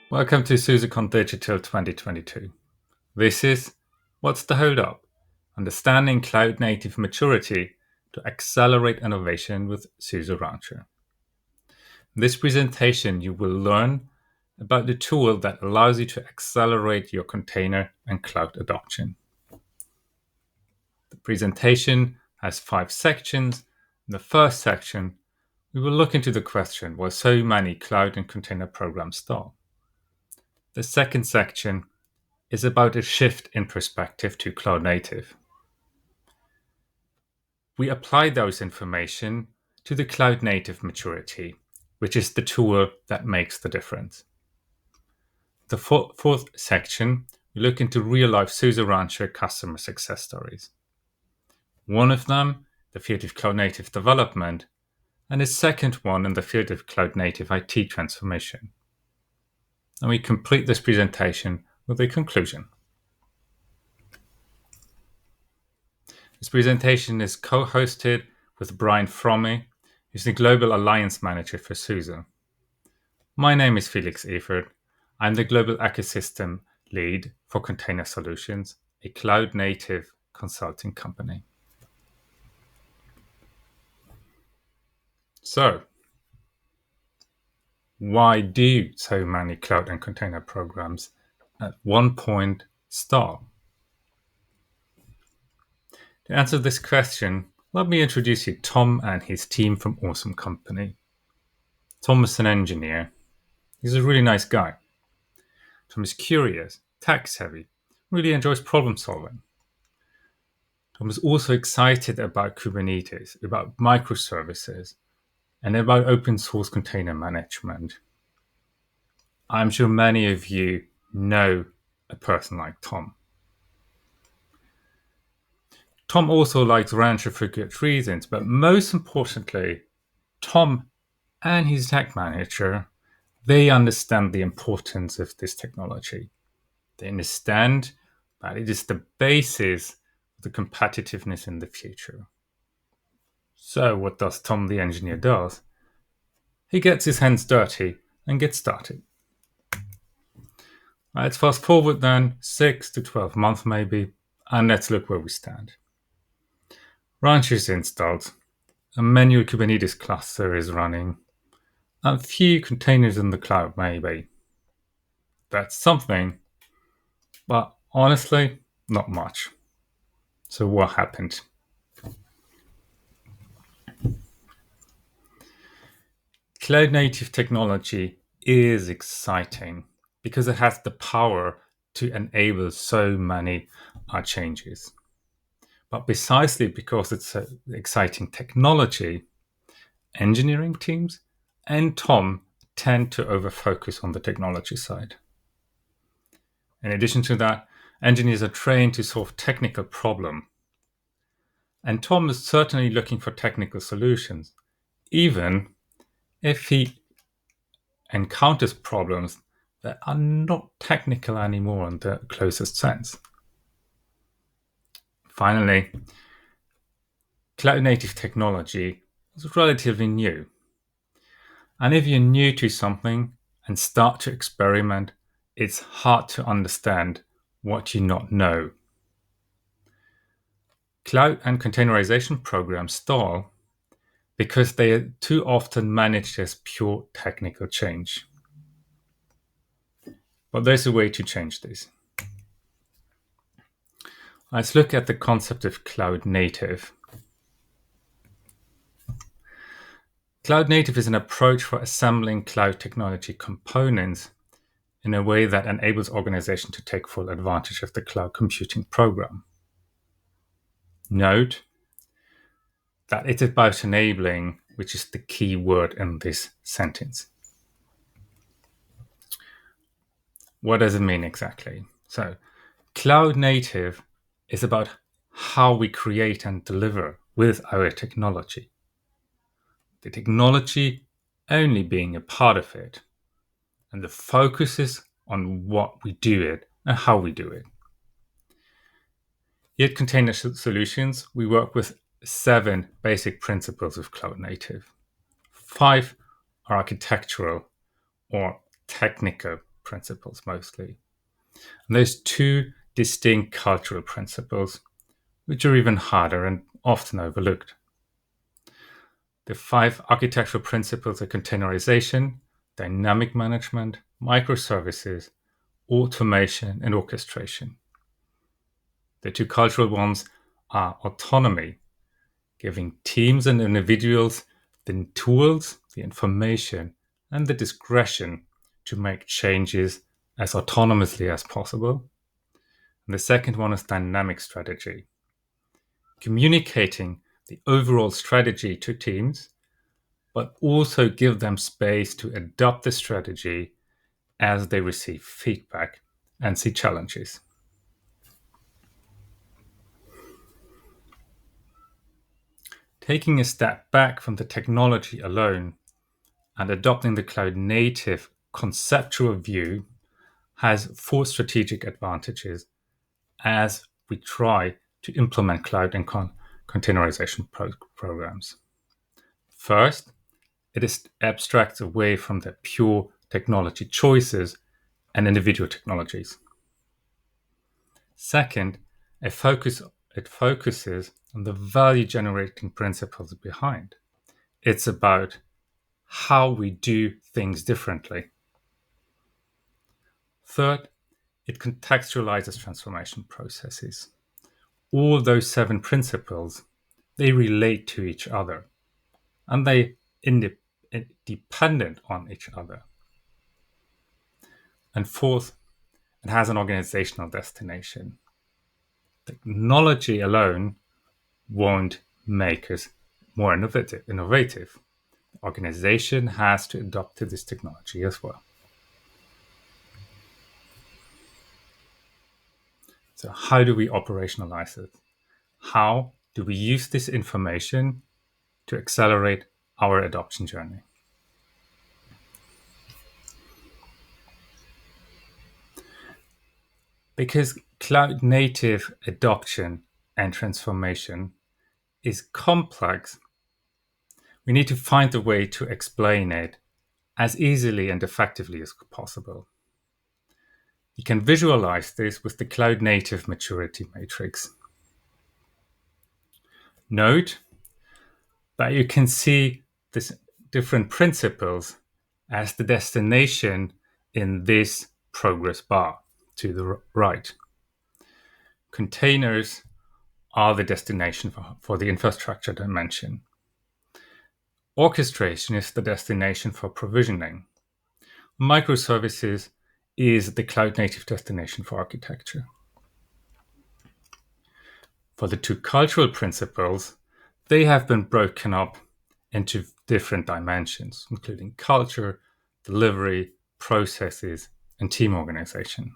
Welcome to SUSE Digital 2022. This is What's the Hold Up? Understanding Cloud Native Maturity to Accelerate Innovation with SUSE Rancher. In this presentation, you will learn about the tool that allows you to accelerate your container and cloud adoption. The presentation has 5 sections. In the first section, we will look into the question why so many cloud and container programs stall. The second section is about a shift in perspective to cloud native. We apply those information to the cloud native maturity, which is the tool that makes the difference. The fourth section, we look into real-life SUSE Rancher customer success stories. One of them, the field of cloud native development, and a second one in the field of cloud native IT transformation. And we complete this presentation with a conclusion. This presentation is co-hosted with Brian Fromme, who's the Global Alliance Manager for SUSE. My name is Felix Evert. I'm the Global Ecosystem Lead for Container Solutions, a cloud-native consulting company. So, why do so many cloud and container programs at one point stall? To answer this question, let me introduce you to Tom and his team from Awesome Company. Tom is an engineer. He's a really nice guy. Tom is curious, tech-savvy, really enjoys problem solving. Tom is also excited about Kubernetes, about microservices, and about open source container management. I'm sure many of you know a person like Tom. Tom also likes Rancher for good reasons, but most importantly, Tom and his tech manager, they understand the importance of this technology. They understand that it is the basis of the competitiveness in the future. So what does Tom the engineer do? He gets his hands dirty and gets started. Let's fast forward then 6 to 12 months maybe, and let's look where we stand. Rancher is installed, a manual Kubernetes cluster is running, and a few containers in the cloud maybe. That's something, but honestly, not much. So what happened? Cloud native technology is exciting because it has the power to enable so many changes. But precisely because it's an exciting technology, engineering teams and Tom tend to over-focus on the technology side. In addition to that, engineers are trained to solve technical problems. And Tom is certainly looking for technical solutions, even if he encounters problems that are not technical anymore in the closest sense. Finally, cloud native technology is relatively new. And if you're new to something and start to experiment, it's hard to understand what you not know. Cloud and containerization programs stall because they are too often managed as pure technical change. But there's a way to change this. Let's look at the concept of cloud native. Cloud native is an approach for assembling cloud technology components in a way that enables organizations to take full advantage of the cloud computing program. Note that it is about enabling, which is the key word in this sentence. What does it mean exactly? So, cloud native is about how we create and deliver with our technology. The technology only being a part of it, and the focus is on what we do it and how we do it. Here at Container Solutions, we work with 7 basic principles of cloud native. 5 are architectural or technical principles mostly. And there's two distinct cultural principles, which are even harder and often overlooked. The five architectural principles are containerization, dynamic management, microservices, automation, and orchestration. The two cultural ones are autonomy, giving teams and individuals the tools, the information, and the discretion to make changes as autonomously as possible. And the second one is dynamic strategy, communicating the overall strategy to teams, but also give them space to adopt the strategy as they receive feedback and see challenges. Taking a step back from the technology alone and adopting the cloud native conceptual view has four strategic advantages as we try to implement cloud and containerization programs. First, it abstracts away from the pure technology choices and individual technologies. Second, it focuses on the value generating principles behind. It's about how we do things differently. Third, it contextualizes transformation processes. All those seven principles, they relate to each other and they dependent on each other. And fourth, it has an organizational destination. Technology alone won't make us more innovative. The organization has to adopt to this technology as well. So how do we operationalize it? How do we use this information to accelerate our adoption journey? Because cloud native adoption and transformation is complex, we need to find a way to explain it as easily and effectively as possible. You can visualize this with the cloud native maturity matrix. Note that you can see these different principles as the destination in this progress bar to the right. Containers are the destination for the infrastructure dimension. Orchestration is the destination for provisioning. Microservices is the cloud native destination for architecture. For the two cultural principles, they have been broken up into different dimensions, including culture, delivery, processes, and team organization.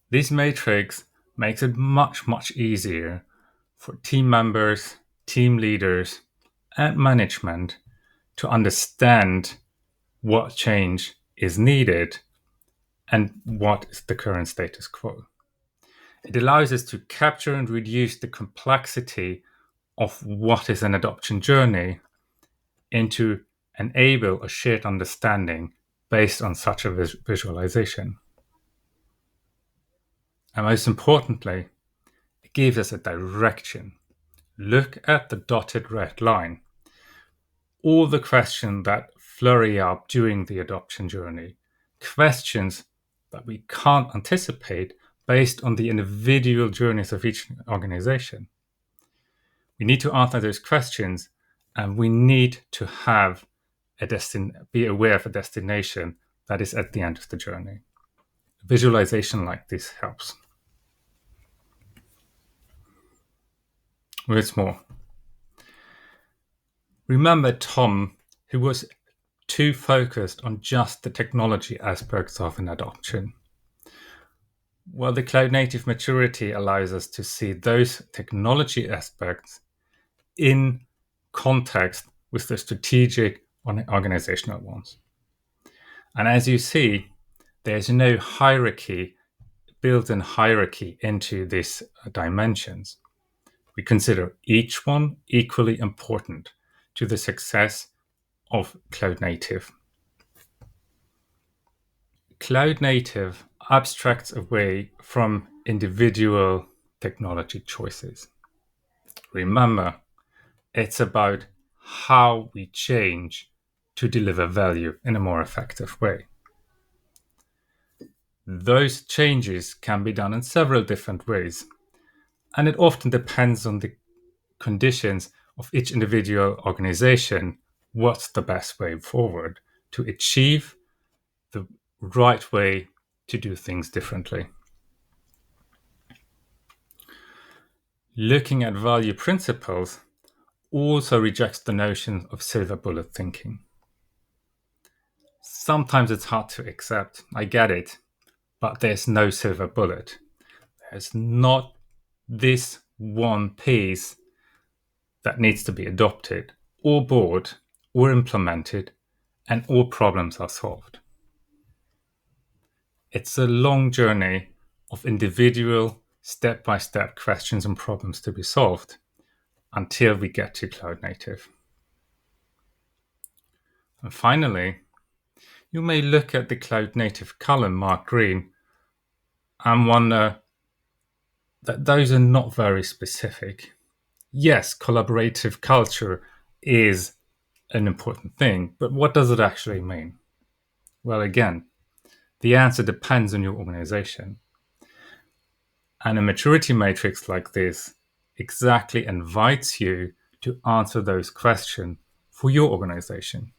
This matrix makes it much easier for team members, team leaders, and management to understand what change is needed and what is the current status quo. It allows us to capture and reduce the complexity of what is an adoption journey and to enable a shared understanding based on such a visualization. And most importantly, it gives us a direction. Look at the dotted red line. All the questions that flurry up during the adoption journey, questions that we can't anticipate based on the individual journeys of each organization. We need to answer those questions and we need to have be aware of a destination that is at the end of the journey. A visualization like this helps. Once more. Remember Tom, who was too focused on just the technology aspects of an adoption. Well, the cloud native maturity allows us to see those technology aspects in context with the strategic organizational ones. And as you see, there's no built-in hierarchy into these dimensions. We consider each one equally important to the success of cloud native. Cloud native abstracts away from individual technology choices. Remember, it's about how we change to deliver value in a more effective way. Those changes can be done in several different ways, and it often depends on the conditions of each individual organization. What's the best way forward to achieve the right way to do things differently? Looking at value principles also rejects the notion of silver bullet thinking. Sometimes it's hard to accept, I get it, but there's no silver bullet. There's not this one piece that needs to be adopted or bought or implemented and all problems are solved. It's a long journey of individual step-by-step questions and problems to be solved until we get to cloud native. And finally, you may look at the cloud native column marked green and wonder that those are not very specific. Yes, collaborative culture is an important thing, but what does it actually mean? Well, again, the answer depends on your organization. And a maturity matrix like this exactly invites you to answer those questions for your organization.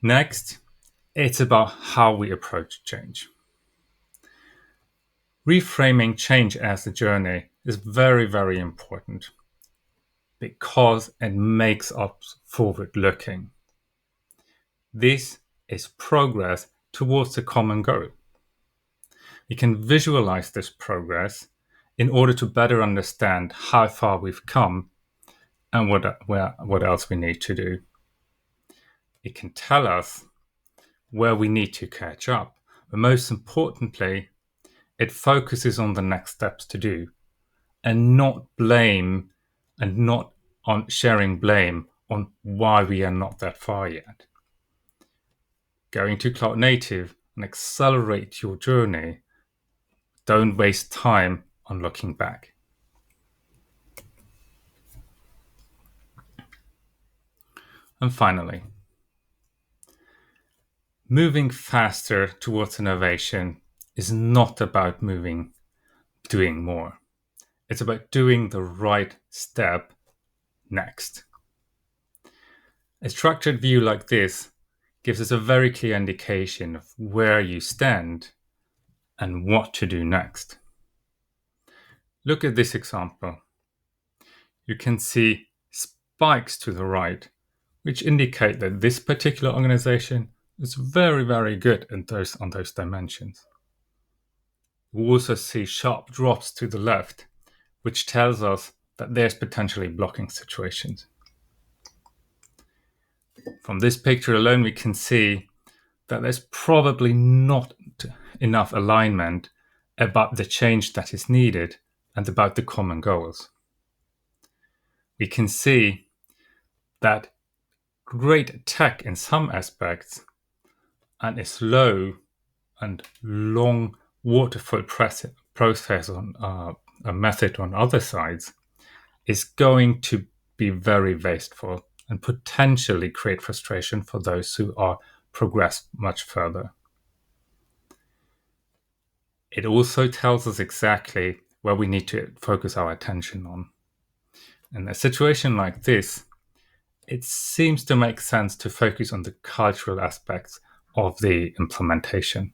Next, it's about how we approach change. Reframing change as a journey is very, very important because it makes us forward-looking. This is progress towards a common goal. We can visualize this progress in order to better understand how far we've come and what else we need to do. It can tell us where we need to catch up, but most importantly, it focuses on the next steps to do and not blame and not on sharing blame on why we are not that far yet. Going to cloud native and accelerate your journey. Don't waste time on looking back. And finally, moving faster towards innovation is not about doing more. It's about doing the right step next. A structured view like this gives us a very clear indication of where you stand and what to do next. Look at this example. You can see spikes to the right, which indicate that this particular organization is very, very good on those dimensions. You also see sharp drops to the left, which tells us that there's potentially blocking situations. From this picture alone, we can see that there's probably not enough alignment about the change that is needed and about the common goals. We can see that great tech in some aspects and a slow and long waterfall process on a method on other sides is going to be very wasteful and potentially create frustration for those who are progressed much further. It also tells us exactly where we need to focus our attention on. In a situation like this, it seems to make sense to focus on the cultural aspects of the implementation.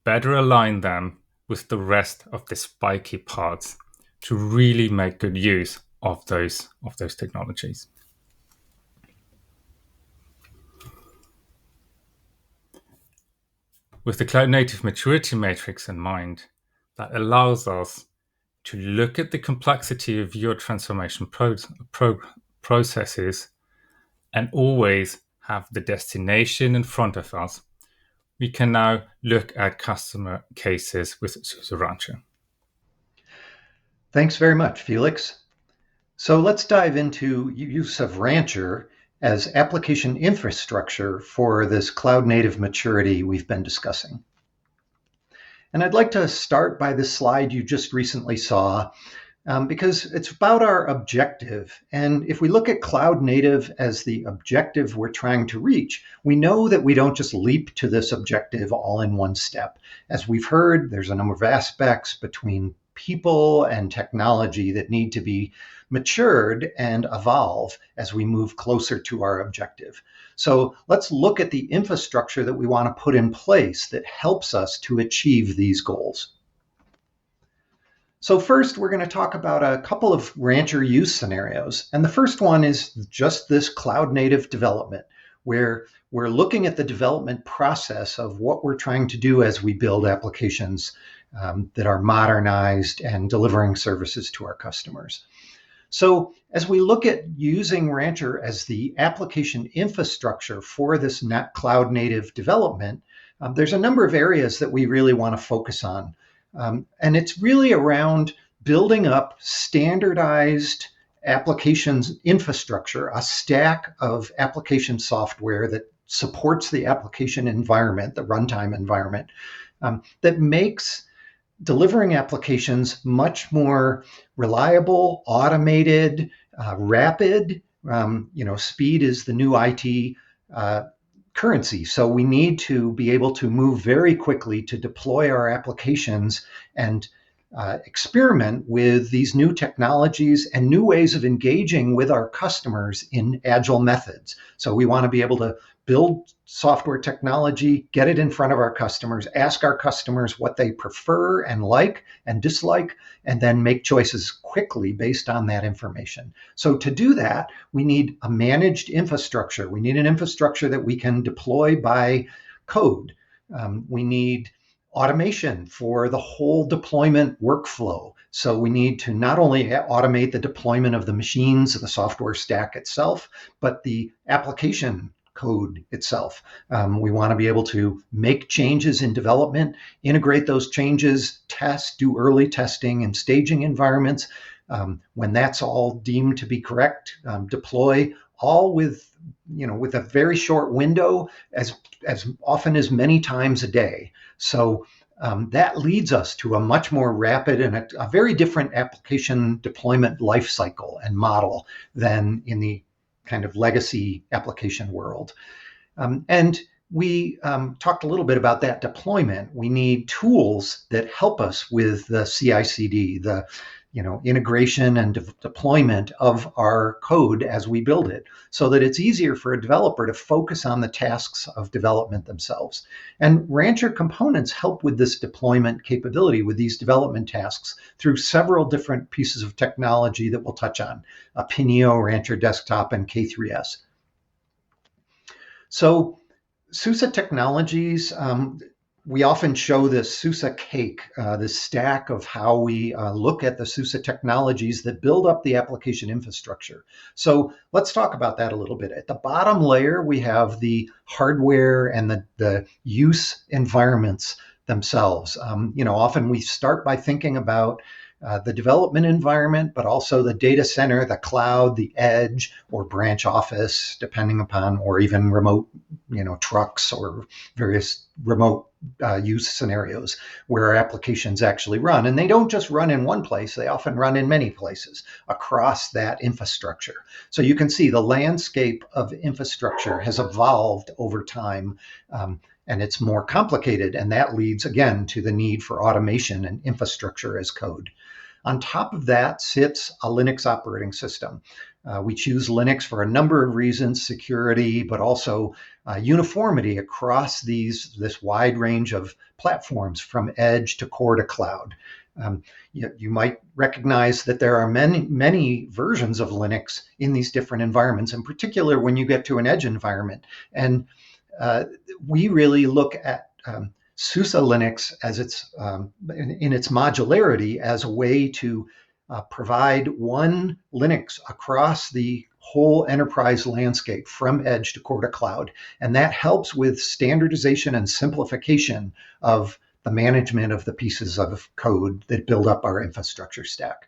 Better align them with the rest of the spiky parts to really make good use of those technologies. With the cloud native maturity matrix in mind, that allows us to look at the complexity of your transformation processes and always have the destination in front of us. we can now look at customer cases with SUSE Rancher. Thanks very much, Felix. So let's dive into use of Rancher as application infrastructure for this cloud-native maturity we've been discussing. And I'd like to start by this slide you just recently saw, because it's about our objective. And if we look at cloud native as the objective we're trying to reach, we know that we don't just leap to this objective all in one step. As we've heard, there's a number of aspects between people and technology that need to be matured and evolve as we move closer to our objective. So let's look at the infrastructure that we want to put in place that helps us to achieve these goals. So first, we're going to talk about a couple of Rancher use scenarios. And the first one is just this cloud native development, where we're looking at the development process of what we're trying to do as we build applications that are modernized and delivering services to our customers. So as we look at using Rancher as the application infrastructure for this cloud native development, there's a number of areas that we really want to focus on. And it's really around building up standardized applications infrastructure, a stack of application software that supports the application environment, the runtime environment, that makes delivering applications much more reliable, automated, rapid. Speed is the new IT currency. So we need to be able to move very quickly to deploy our applications and experiment with these new technologies and new ways of engaging with our customers in agile methods. So we want to be able to build software technology, get it in front of our customers, ask our customers what they prefer and like and dislike, and then make choices quickly based on that information. So to do that, we need a managed infrastructure. We need an infrastructure that we can deploy by code. We need automation for the whole deployment workflow. So we need to not only automate the deployment of the machines, the software stack itself, but the application code itself. We want to be able to make changes in development, integrate those changes, test, do early testing in staging environments. When that's all deemed to be correct, deploy all with a very short window, as often as many times a day. So that leads us to a much more rapid and a very different application deployment lifecycle and model than in the kind of legacy application world. And we talked a little bit about that deployment. We need tools that help us with the CI/CD, the integration and deployment of our code as we build it, so that it's easier for a developer to focus on the tasks of development themselves. And Rancher components help with this deployment capability, with these development tasks, through several different pieces of technology that we'll touch on: Pinio, Rancher Desktop, and K3S. So SUSE technologies, we often show this SUSE cake, this stack of how we look at the SUSE technologies that build up the application infrastructure. So let's talk about that a little bit. At the bottom layer, we have the hardware and the use environments themselves. Often we start by thinking about the development environment, but also the data center, the cloud, the edge, or branch office, depending upon, or even remote, trucks or various remote use scenarios where our applications actually run. And they don't just run in one place, they often run in many places across that infrastructure. So you can see the landscape of infrastructure has evolved over time, and it's more complicated. And that leads, again, to the need for automation and infrastructure as code. On top of that sits a Linux operating system. We choose Linux for a number of reasons: security, but also uniformity across this wide range of platforms, from edge to core to cloud. You might recognize that there are many versions of Linux in these different environments, in particular when you get to an edge environment. And we really look at SUSE Linux as in its modularity as a way to provide one Linux across the whole enterprise landscape from edge to core to cloud. And that helps with standardization and simplification of the management of the pieces of code that build up our infrastructure stack.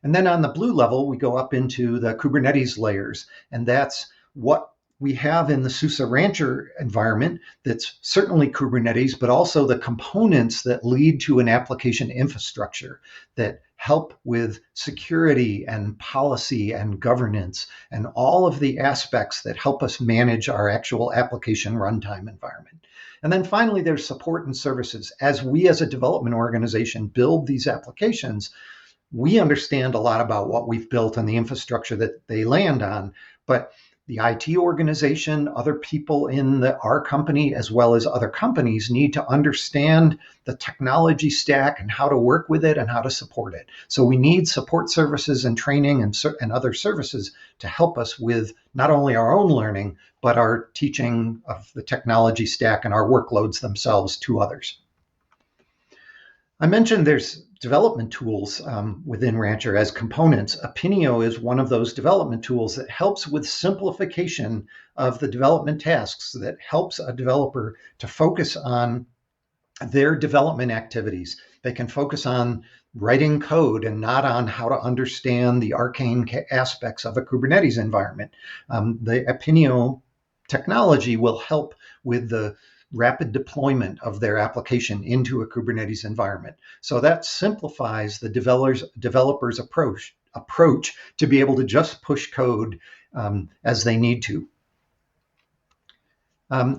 And then on the blue level, we go up into the Kubernetes layers, and that's what we have in the SUSE Rancher environment. That's certainly Kubernetes, but also the components that lead to an application infrastructure that help with security and policy and governance and all of the aspects that help us manage our actual application runtime environment. And then finally, there's support and services. As we as a development organization build these applications, we understand a lot about what we've built and the infrastructure that they land on, but the IT organization, other people in our company, as well as other companies, need to understand the technology stack and how to work with it and how to support it. So we need support services and training and other services to help us with not only our own learning, but our teaching of the technology stack and our workloads themselves to others. I mentioned there's development tools within Rancher as components. Opinio is one of those development tools that helps with simplification of the development tasks, that helps a developer to focus on their development activities. They can focus on writing code and not on how to understand the arcane aspects of a Kubernetes environment. The Opinio technology will help with the rapid deployment of their application into a Kubernetes environment. So that simplifies the developer's approach to be able to just push code as they need to.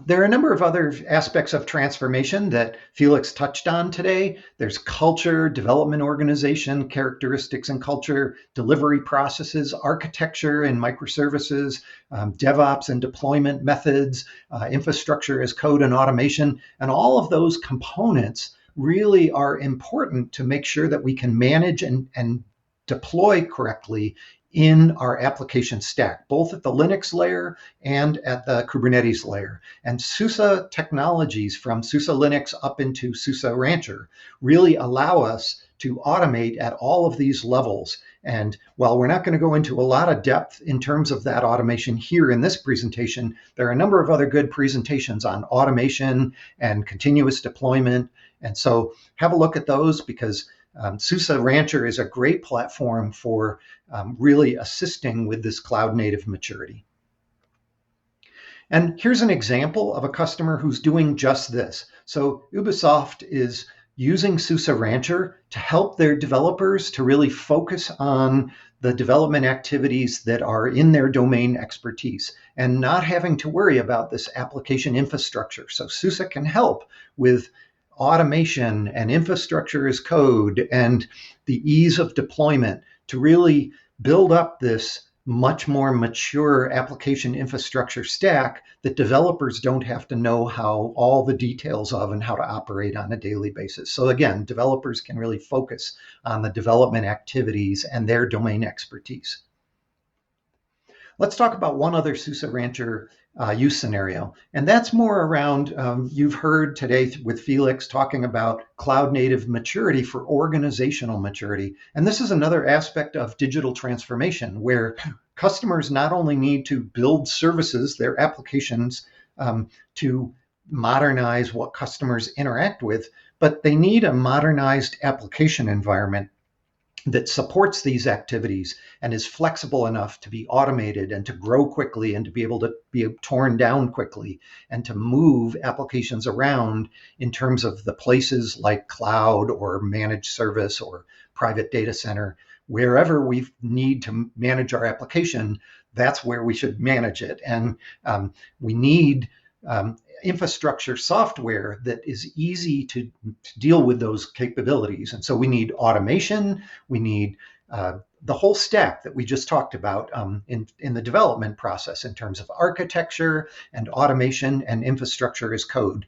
There are a number of other aspects of transformation that Felix touched on today. There's culture, development organization, characteristics and culture, delivery processes, architecture and microservices, DevOps and deployment methods, infrastructure as code and automation. And all of those components really are important to make sure that we can manage and deploy correctly in our application stack, both at the Linux layer and at the Kubernetes layer. And SUSE technologies from SUSE Linux up into SUSE Rancher really allow us to automate at all of these levels. And while we're not going to go into a lot of depth in terms of that automation here in this presentation, there are a number of other good presentations on automation and continuous deployment. And so have a look at those, because SUSE Rancher is a great platform for really assisting with this cloud native maturity. And here's an example of a customer who's doing just this. So Ubisoft is using SUSE Rancher to help their developers to really focus on the development activities that are in their domain expertise and not having to worry about this application infrastructure. So SUSE can help with automation and infrastructure as code and the ease of deployment to really build up this much more mature application infrastructure stack that developers don't have to know how all the details of and how to operate on a daily basis. So again, developers can really focus on the development activities and their domain expertise. Let's talk about one other SUSE Rancher use scenario, and that's more around, you've heard today with Felix talking about cloud native maturity for organizational maturity. And this is another aspect of digital transformation where customers not only need to build services, their applications, to modernize what customers interact with, but they need a modernized application environment that supports these activities and is flexible enough to be automated and to grow quickly and to be able to be torn down quickly and to move applications around in terms of the places like cloud or managed service or private data center. Wherever we need to manage our application, that's where we should manage it. And we need infrastructure software that is easy to deal with those capabilities. And so we need automation, we need the whole stack that we just talked about in the development process in terms of architecture and automation and infrastructure as code.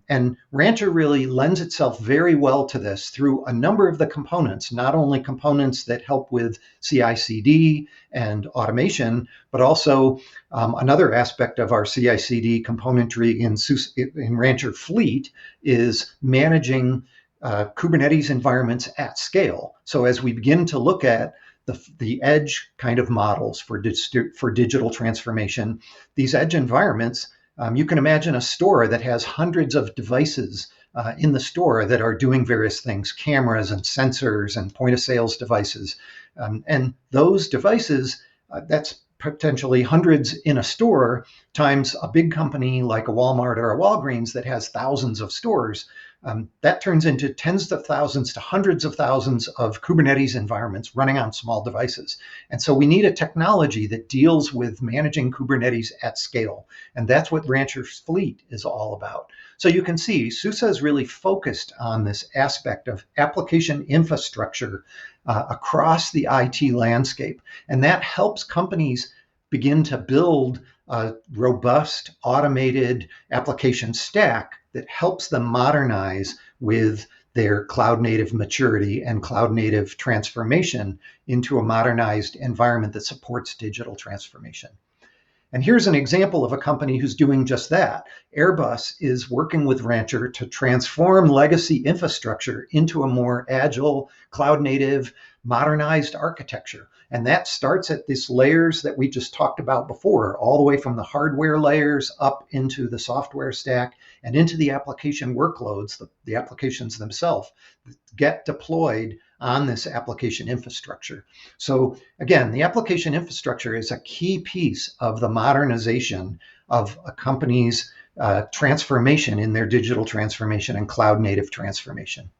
And Rancher really lends itself very well to this through a number of the components, not only components that help with CI/CD and automation, but also another aspect of our CI/CD componentry in Rancher Fleet is managing Kubernetes environments at scale. So as we begin to look at the edge kind of models for digital transformation. These edge environments, you can imagine a store that has hundreds of devices in the store that are doing various things, cameras and sensors and point of sales devices. And those devices, that's potentially hundreds in a store times a big company like a Walmart or a Walgreens that has thousands of stores. That turns into tens of thousands to hundreds of thousands of Kubernetes environments running on small devices. And so we need a technology that deals with managing Kubernetes at scale. And that's what Rancher's Fleet is all about. So you can see SUSE is really focused on this aspect of application infrastructure across the IT landscape. And that helps companies begin to build a robust, automated application stack that helps them modernize with their cloud native maturity and cloud native transformation into a modernized environment that supports digital transformation. And here's an example of a company who's doing just that. Airbus is working with Rancher to transform legacy infrastructure into a more agile, cloud native, modernized architecture. And that starts at these layers that we just talked about before, all the way from the hardware layers up into the software stack and into the application workloads, the applications themselves get deployed on this application infrastructure. So again, the application infrastructure is a key piece of the modernization of a company's transformation in their digital transformation and cloud native transformation.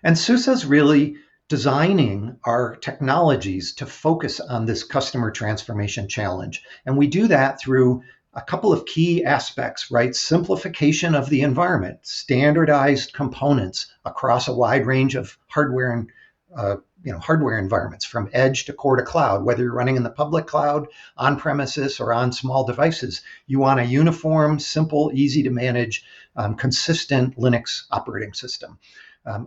And SUSE is really designing our technologies to focus on this customer transformation challenge. And we do that through a couple of key aspects, right? Simplification of the environment, standardized components across a wide range of hardware and hardware environments, from edge to core to cloud. Whether you're running in the public cloud, on premises, or on small devices, you want a uniform, simple, easy to manage, consistent Linux operating system.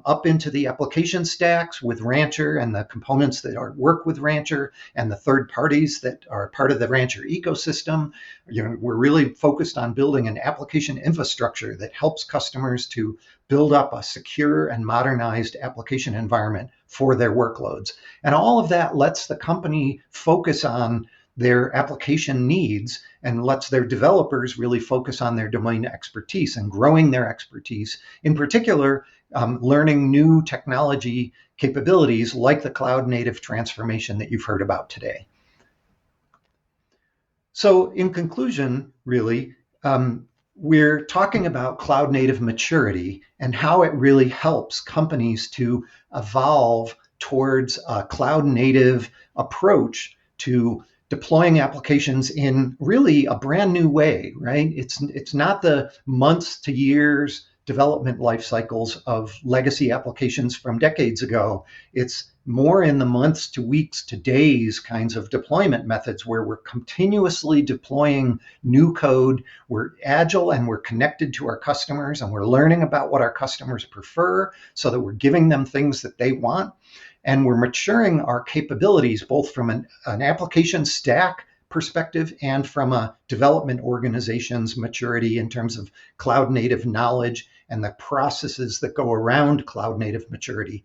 Up into the application stacks with Rancher and the components that work with Rancher and the third parties that are part of the Rancher ecosystem. We're really focused on building an application infrastructure that helps customers to build up a secure and modernized application environment for their workloads. And all of that lets the company focus on their application needs and lets their developers really focus on their domain expertise and growing their expertise, in particular, learning new technology capabilities like the cloud native transformation that you've heard about today. So in conclusion, really, we're talking about cloud native maturity and how it really helps companies to evolve towards a cloud native approach to deploying applications in really a brand new way, right? It's not the months to years development life cycles of legacy applications from decades ago. It's more in the months to weeks to days kinds of deployment methods where we're continuously deploying new code. We're agile and we're connected to our customers and we're learning about what our customers prefer so that we're giving them things that they want. And we're maturing our capabilities both from an application stack perspective and from a development organization's maturity in terms of cloud native knowledge and the processes that go around cloud native maturity,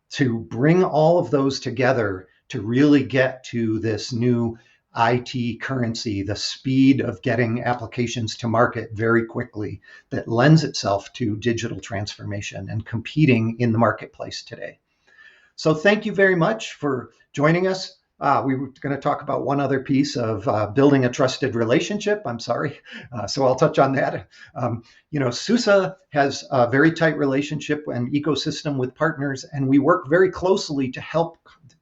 to bring all of those together to really get to this new IT currency, the speed of getting applications to market very quickly that lends itself to digital transformation and competing in the marketplace today. So thank you very much for joining us. We were going to talk about one other piece of building a trusted relationship. I'm sorry. So I'll touch on that. SUSE has a very tight relationship and ecosystem with partners, and we work very closely to help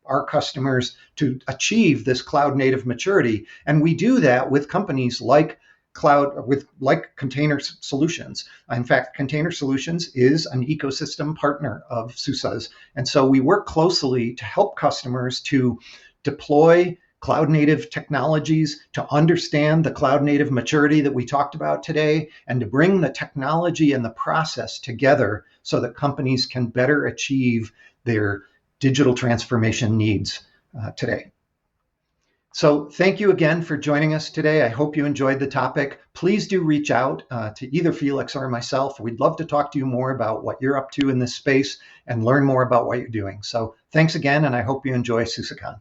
our customers to achieve this cloud native maturity. And we do that with companies like Container Solutions. In fact, Container Solutions is an ecosystem partner of SUSE's. And so we work closely to help customers to deploy cloud native technologies, to understand the cloud native maturity that we talked about today, and to bring the technology and the process together so that companies can better achieve their digital transformation needs today. So thank you again for joining us today. I hope you enjoyed the topic. Please do reach out to either Felix or myself. We'd love to talk to you more about what you're up to in this space and learn more about what you're doing. So Thanks again, and I hope you enjoy SUSECon.